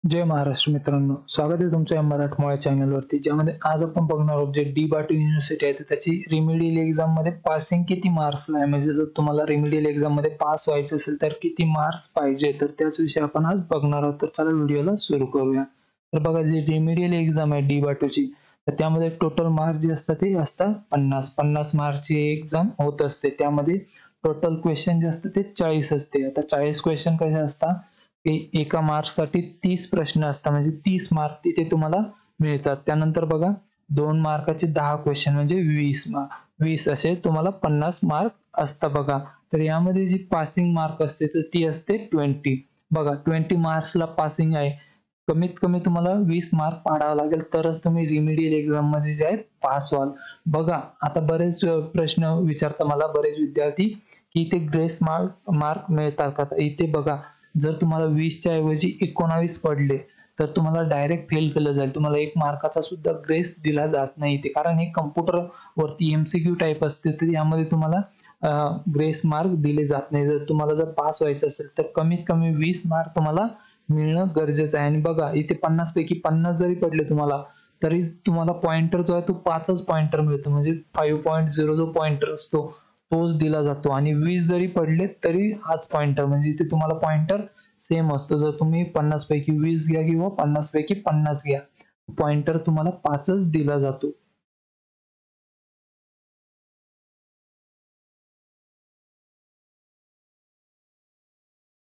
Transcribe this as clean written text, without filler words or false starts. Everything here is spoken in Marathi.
जय महाराष्ट्र मित्रांनो, स्वागत आहे तुमच्या मराठमोळ्या चॅनलवरती, ज्यामध्ये आज आपण बघणार आहोत जे डी बाटू युनिव्हर्सिटी आहे त्याची रिमेडियल एक्झाम मध्ये पासिंग किती मार्क्सला आहे, म्हणजे जर तुम्हाला रिमेडियल एक्झाम मध्ये पास व्हायचं असेल तर किती मार्क्स पाहिजे, तर त्याच विषयी आपण आज बघणार आहोत. तर चला व्हिडिओला सुरू करूया. तर बघा, जे रिमेडियल एक्झाम आहे डी बाटूची, तर त्यामध्ये टोटल मार्क जे असतात ते असतात 50 मार्कची एक्झाम होत असते. त्यामध्ये टोटल क्वेश्चन जे असतात ते 40 असते. आता 40 क्वेश्चन कसे असतात, एका मार्कसाठी 30 प्रश्न असतात, म्हणजे 30 मार्क तिथे तुम्हाला मिळतात. त्यानंतर बघा, 2 मार्काचे 10 क्वेश्चन म्हणजे 20 असे तुम्हाला 50 मार्क असतात बघा. तर यामध्ये जी पासिंग मार्क असते तर ती असते 20. बघा, 20 मार्क्सला पासिंग आहे. कमीत कमी तुम्हाला 20 मार्क पाडावं लागेल तरच तुम्ही रिमेडियल एक्झाम मध्ये जे आहे पास व्हाल. बघा, आता बरेच प्रश्न विचारता मला बरेच विद्यार्थी की इथे ग्रेस मार्क मिळतात का. इथे बघा, जर तुम्हाला 20च्या ऐवजी 19 पडले तर तुम्हाला डायरेक्ट फेल केलं जाईल. तुम्हाला 1 मार्काचा सुद्धा ग्रेस दिला जात नाही इथे, कारण हे कम्प्युटर वरती MCQ टाईप असते, तर यामध्ये तुम्हाला ग्रेस मार्क दिले जात नाही. जर तुम्हाला जर पास व्हायचं असेल तर कमीत कमी 20 मार्क तुम्हाला मिळणं गरजेचं आहे. आणि बघा, इथे 50 पैकी 50 जरी पडले तुम्हाला तरी तुम्हाला पॉइंटर जो आहे तो 5च पॉइंटर मिळतो, म्हणजे 5.0 जो पॉइंटर असतो तोच दिला जातो. आणि 20 जरी पडले तरी हाच पॉइंटर, म्हणजे इथे तुम्हाला पॉइंटर सेम असतो. जर तुम्ही 50 पैकी 20 घ्या किंवा 50 पैकी 50 घ्या, पॉइंटर तुम्हाला 5च दिला जातो.